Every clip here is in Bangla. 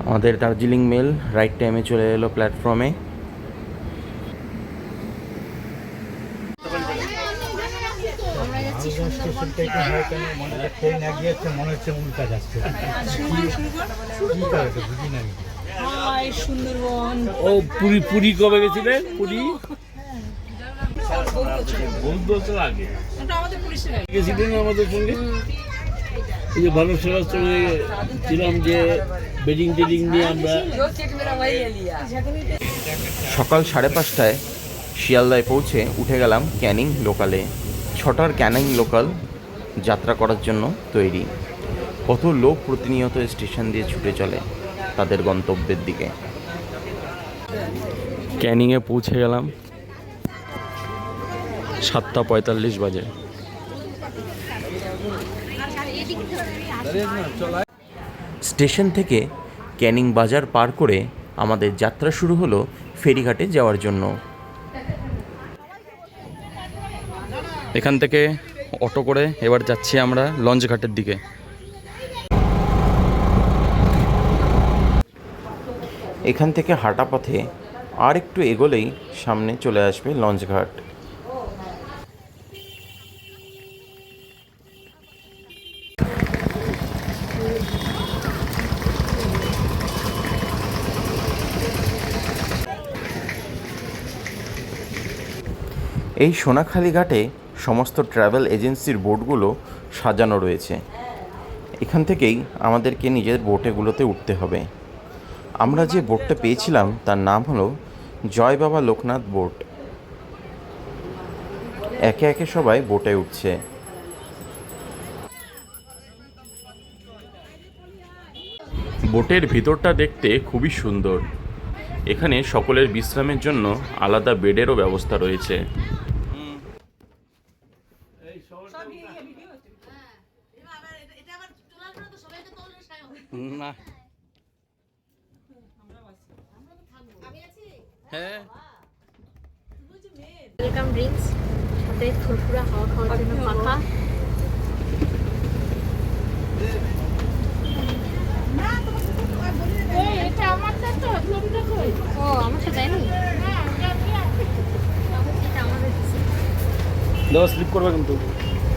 আমাদের দার্জিলিং মেল রাইট টাইমে চলে এলো প্ল্যাটফর্মে। ও পুরী পুরী কবে গেছিলেন? পুরী বহুত বছর আগে গেছিলেন আমাদের সঙ্গে। এই যে ভালো সেবার সঙ্গে ছিলাম, যে বেডিং টেডিং নিয়ে আমরা। সকাল 5:30টায় শিয়ালদায় পৌঁছে উঠে গেলাম ক্যানিং লোকালে। 6টার ক্যানিং লোকাল যাত্রা করার জন্য তৈরি। কত লোক প্রতিনিয়ত স্টেশন দিয়ে ছুটে চলে তাদের গন্তব্যের দিকে। ক্যানিংয়ে পৌঁছে গেলাম 7:45 বাজে। স্টেশন থেকে ক্যানিং বাজার পার করে আমাদের যাত্রা শুরু হলো ফেরিঘাটে যাওয়ার জন্য। এখান থেকে অটো করে এবার যাচ্ছি আমরা লঞ্চ ঘাটের দিকে। এখান থেকে হাঁটা পথে আর একটু এগোলেই সামনে চলে আসবে লঞ্চ ঘাট। এই সোনাখালি ঘাটে সমস্ত ট্রাভেল এজেন্সির বোটগুলো সাজানো রয়েছে। এখান থেকেই আমাদেরকে নিজের বোটেগুলোতে উঠতে হবে। আমরা যে বোটটা পেয়েছিলাম তার নাম হলো জয় বাবা লোকনাথ বোট। একে একে সবাই বোটে উঠছে। বোটের ভিতরটা দেখতে খুবই সুন্দর। এখানে সকলের বিশ্রামের জন্য আলাদা বেডেরও ব্যবস্থা রয়েছে। না হ্যাঁ, ওয়েলকাম ড্রিঙ্কস, সাথে ফুরফুরা হাওয়া খাওয়ার জন্য পাখা। ও আমার সাথে দেয়নি, স্লিপ করবে কিন্তু।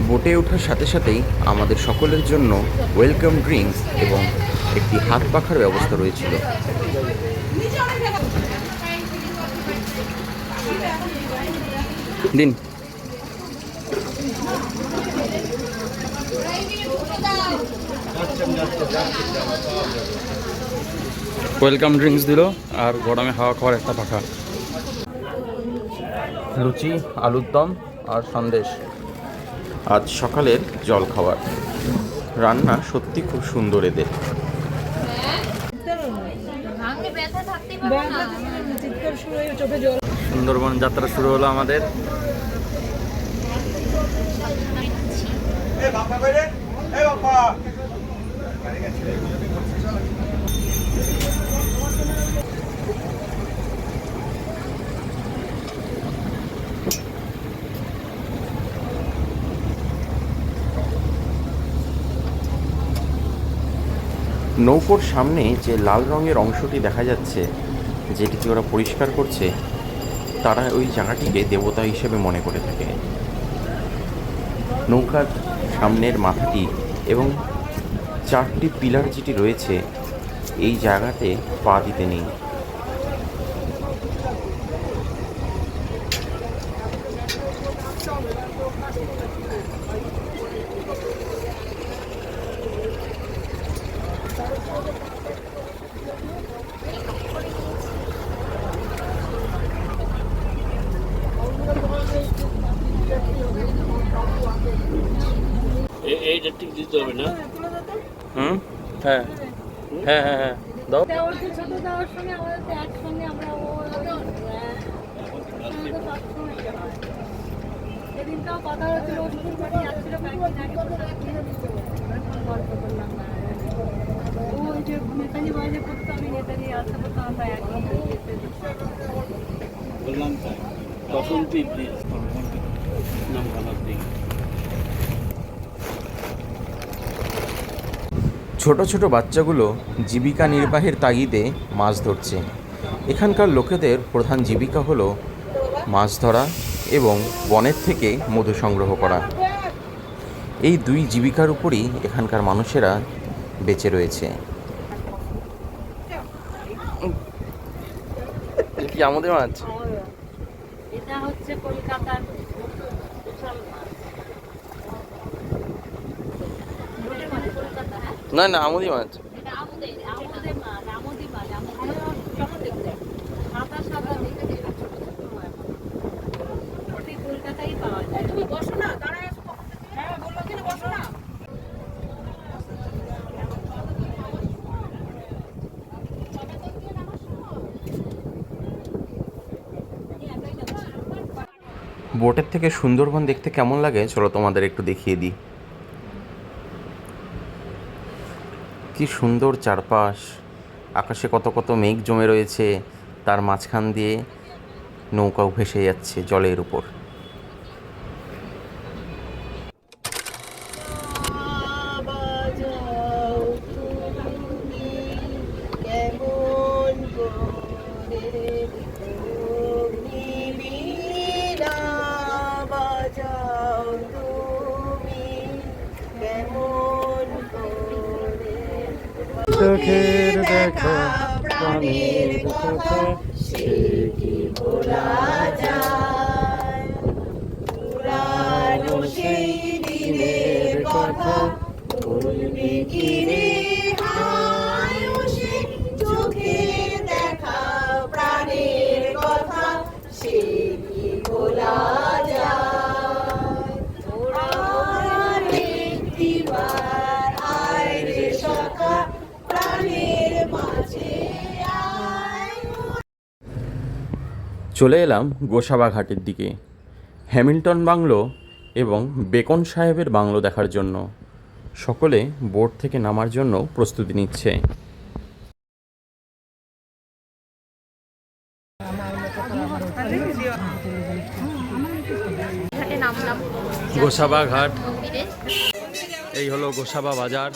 বোটে ওঠার সাথে সাথেই আমাদের সকলের জন্য ওয়েলকাম ড্রিঙ্কস এবং একটি হাত পাখার ব্যবস্থা রয়েছিল। দিন ওয়েলকাম ড্রিঙ্কস দিল আর গরমে হাওয়া খাওয়ার একটা পাখা। লুচি, আলুর দম আর সন্দেশ আজ সকালের জল খাবার। রান্না সত্যি খুব সুন্দর এদের। সুন্দরবন যাত্রা শুরু হলো আমাদের। নৌকোর সামনে যে লাল রঙের অংশটি দেখা যাচ্ছে, যেটিকে ওরা পরিষ্কার করছে, তারা ওই জায়গাটিকে দেবতা হিসেবে মনে করে থাকে। নৌকার সামনের মাথাটি এবং 4টি পিলার যেটি রয়েছে এই জায়গাতে পা দিতে নেই। এইটা ঠিক দিতে হবে না? হুম, হ্যাঁ হ্যাঁ হ্যাঁ হ্যাঁ দাও। ছোট দেওয়ার সঙ্গে আমাদের তো একসঙ্গে আমরা সেদিনটাও কথা হচ্ছিল, ওষুধ করে যাচ্ছিল কয়েকদিন আগে, গল্প করলাম না। ওই যে নেতাজি বাড়িতে পড়তো, আমি নেতাজি আসতে পড়তাম, আমরা একদম বললাম তাই। বসন্তী প্লিজ নাম ভালো দিই। ছোট ছোট বাচ্চাগুলো জীবিকা নির্বাহের তাগিদে মাছ ধরছে। এখানকার লোকেদের প্রধান জীবিকা হলো মাছ ধরা এবং বনের থেকে মধু সংগ্রহ করা। এই দুই জীবিকার উপরই এখানকার মানুষেরা বেঁচে রয়েছে। কি আমাদের মাছ? এটা হচ্ছে কলকাতার বিশাল মাছ। মোটে মাছ কলকাতা, হ্যাঁ? না না, আমুদি মাছ। এটা আমুদের মাছ, আমুদি মাছ, আমুদি কেমন দেখতে? সাদা সাদা দেখতে, ছোট ছোট মাছ। ওটি কলকাতায় পাওয়া যায়। তুমি বসো না, দাঁড়ায় আসো। হ্যাঁ, বললো কি না, বসো না। বোটের থেকে সুন্দরবন দেখতে কেমন লাগে চলো তোমাদের একটু দেখিয়ে দিই। কি সুন্দর চারপাশ, আকাশে কত কত মেঘ জমে রয়েছে, তার মাঝখান দিয়ে নৌকাও ভেসে যাচ্ছে জলের উপর। চোখের দেখা প্রাণের কথা সে কি ভোলা যায়, পুরানো সেই দিনের কথা বলবি কি রে হায়, সে চোখের দেখা প্রাণের কথা সে কি ভোলা যায়। আর একটিবার আয় রে সখা প্রাণের মাঝে আয়। চলে এলাম গোসাবা ঘাটের দিকে, হ্যামিল্টন বাংলো এবং বেকন সাহেবের বাংলো দেখার জন্য। সকলে বোট থেকে নামার জন্য প্রস্তুতি নিচ্ছে। গোসাবা ঘাট, এই হলো গোসাবা বাজার।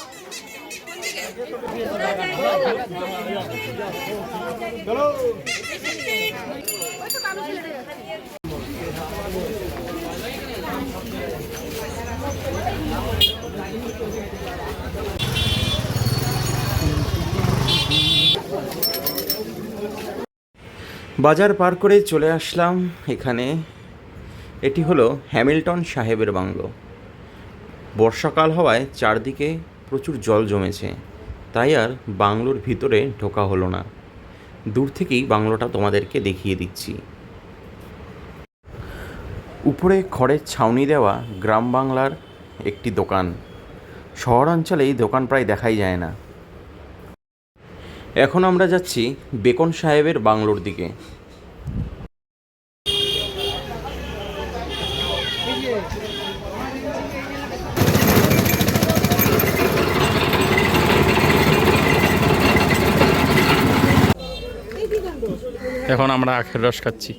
বাজার পার করে চলে আসলাম এখানে। এটি হলো হ্যামিল্টন সাহেবের বাংলো। বর্ষাকাল হওয়ায় চারদিকে প্রচুর জল জমেছে, তাই আর বাংলোর ভিতরে ঢোকা হলো না। দূর থেকেই বাংলোটা তোমাদেরকে দেখিয়ে দিচ্ছি। উপরে খড়ের ছাউনি দেওয়া গ্রাম বাংলার একটি দোকান। শহরাঞ্চলে এই দোকান প্রায় দেখাই যায় না। এখন আমরা যাচ্ছি বেকন সাহেবের বাংলোর দিকে। এখন আমরা আখের রস খাচ্ছি।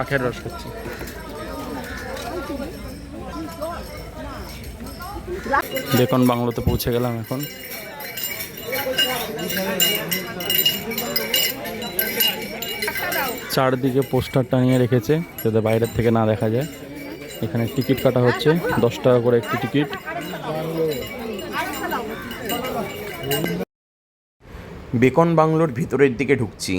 আখের রস খাচ্ছি। বেকন বাংলোতে পৌঁছে গেলাম এখন। চারদিকে পোস্টার টানিয়ে রেখেছে যাতে বাইরের থেকে না দেখা যায়। এখানে টিকিট কাটা হচ্ছে, 10 টাকা করে একটি টিকিট। বেকন বাংলোর ভিতরের দিকে ঢুকছি।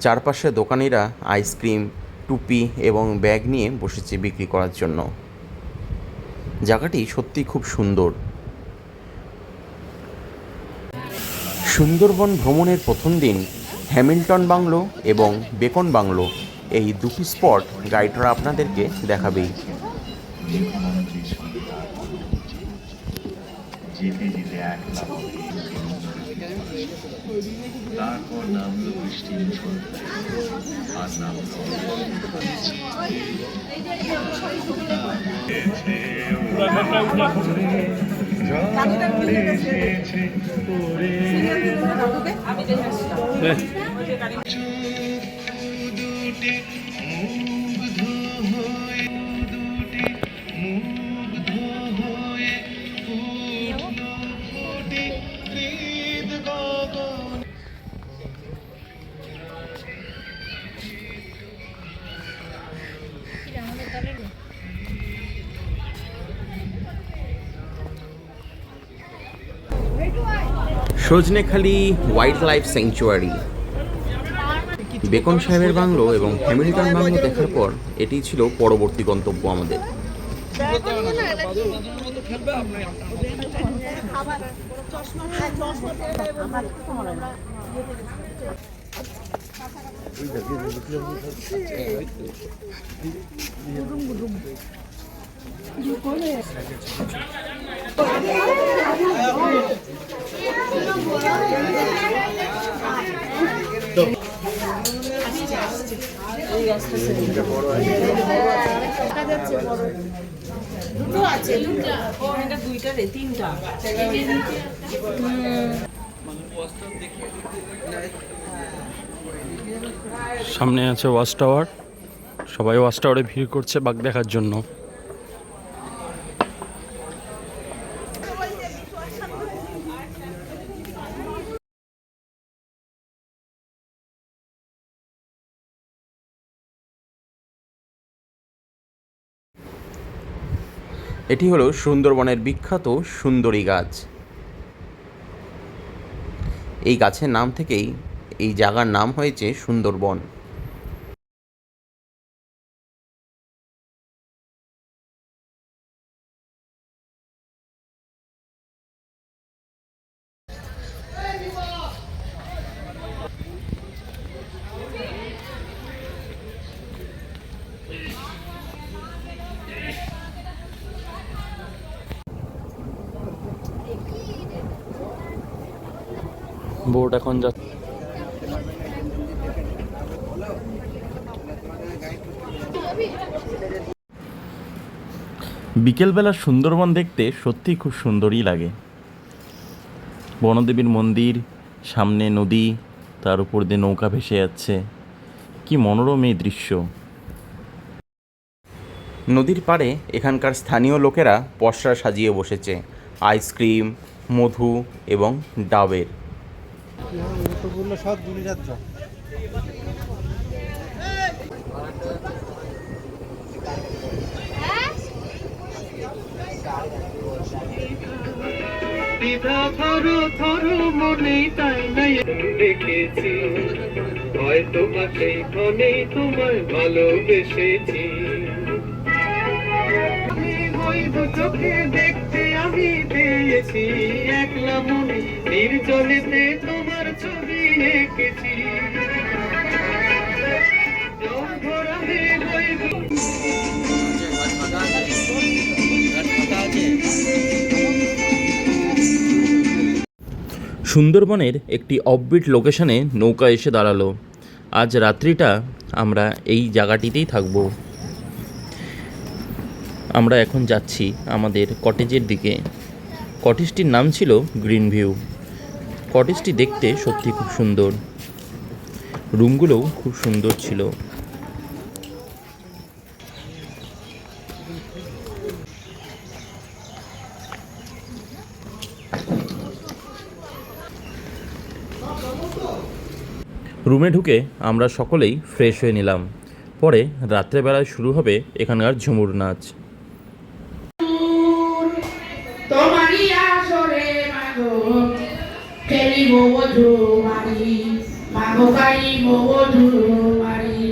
চারপাশে দোকানিরা আইসক্রিম, টুপি এবং ব্যাগ নিয়ে বসেছে বিক্রি করার জন্য। জায়গাটি সত্যি খুব সুন্দর। সুন্দরবন ভ্রমণের প্রথম দিন হ্যামিল্টন বাংলো এবং বেকন বাংলো, এই দুটি স্পট গাইডরা আপনাদেরকে দেখাবেই। আমি দেখে আসলাম। হ্যাঁ। Sajnekhali wild life sanctuary. Beacon সাহেবের বাংলো এবং হ্যামিল্টন বাংলো দেখার পর এটি ছিল পরবর্তী গন্তব্য আমাদের। দুটো আছে, দুটো। ও এটা দুইটা রে, তিনটা। সামনে আছে ওয়াচ টাওয়ার, সবাই ওয়াচ টাওয়ারে ভিড় করছে বাঘ দেখার জন্য। এটি হলো সুন্দরবনের বিখ্যাত সুন্দরী গাছ। এই গাছের নাম থেকেই এই জায়গার নাম হয়েছে সুন্দরবন। বোট এখন যাচ্ছে। বিকেলবেলা সুন্দরবন দেখতে সত্যিই খুব সুন্দরই লাগে। বনদেবীর মন্দির, সামনে নদী, তার উপর দিয়ে নৌকা ভেসে যাচ্ছে, কি মনোরম এই দৃশ্য। নদীর পাড়ে এখানকার স্থানীয় লোকেরা পসরা সাজিয়ে বসেছে আইসক্রিম, মধু এবং ডাবের। সব দুনিয়ার জল। মনে তাই নাই দেখেছি, হয়তো বা সেইখানেই তোমায় ভালোবেসেছি। চোখে দেখতে আমি পেয়েছি, একলা মনে নির্জনেতে তোমার ছবি এঁকেছি। সুন্দরবনের একটি অফবিট লোকেশনে নৌকা এসে দাঁড়ালো। আজ রাত্রিটা আমরা এই জায়গাটিতেই থাকব। আমরা এখন যাচ্ছি আমাদের কটেজের দিকে। কটেজটির নাম ছিল গ্রিন ভিউ। কটেজটি দেখতে সত্যি খুব সুন্দর, রুমগুলোও খুব সুন্দর ছিল। রুমে ঢুকে আমরা সকলেই ফ্রেশ হয়ে নিলাম। পরে রাত্রেবেলায় শুরু হবে এখানকার ঝুমুর নাচ। তোমারই আসরে মাগো খেলিব বধু মারি, মাগো গাইব বধু মারি।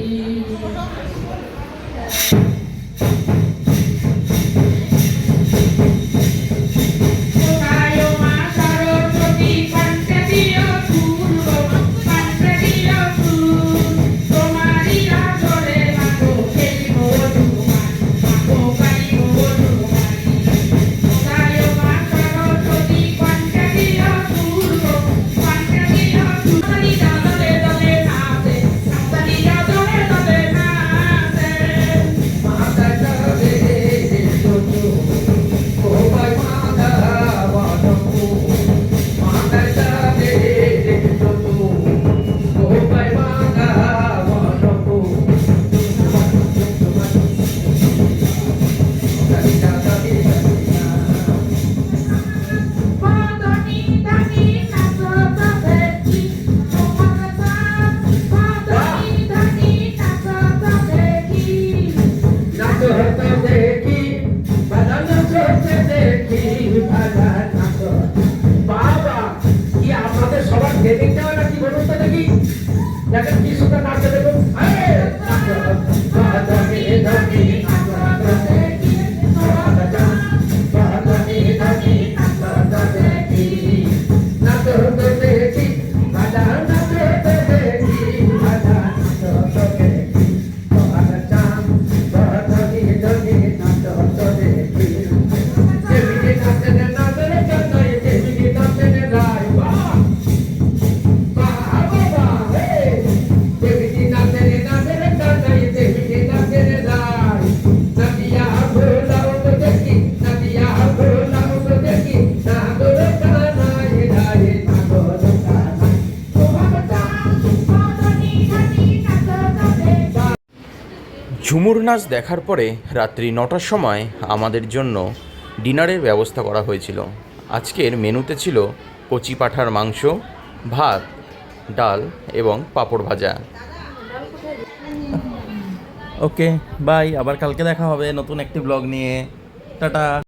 দেখেন কি সুন্দর নাচে দেখুন ঝুমুর নাচ দেখার পরে রাত্রি 9টার সময় আমাদের জন্য ডিনারের ব্যবস্থা করা হয়েছিল। আজকের মেনুতে ছিল কচি পাঁঠার মাংস, ভাত, ডাল এবং পাঁপড় ভাজা। ওকে বাই, আবার কালকে দেখা হবে নতুন একটি ব্লগ নিয়ে। টাটা।